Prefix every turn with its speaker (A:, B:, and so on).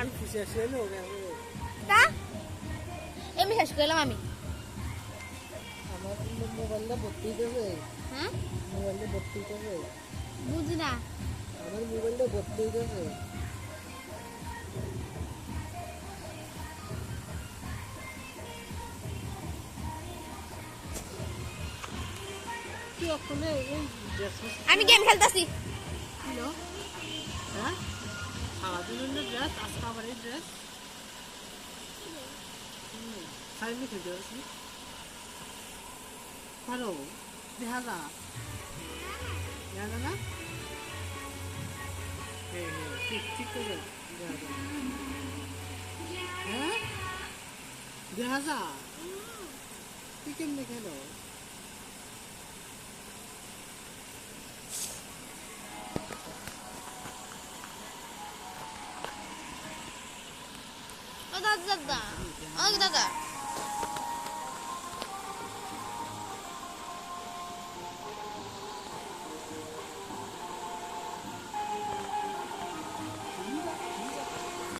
A: আমি শেষ হলো
B: তা এমনি শেষ করলাম আমি।
A: আমার মোবাইলটা ভর্তি হয়েছে।
B: হ্যাঁ
A: মোবাইলটা ভর্তি হয়েছে।
B: বুঝি না।
A: আমার মোবাইলটা ভর্তি হয়েছে। তুই ওখানে ওই ড্রেস
B: আমি গেম খেলতেছি।
A: হ্যালো হ্যাঁ সারাদিনের ড্রেস আজকে আবার এই ড্রেস সাইনি খেলতে পারছি পারো দেখা যা দেখা যা না হ্যাঁ হ্যাঁ ঠিক ঠিক করে দেখা যা হ্যাঁ দেখা যা তুই কেমনে খেলো
B: ও দাদা দাদা, ও দাদা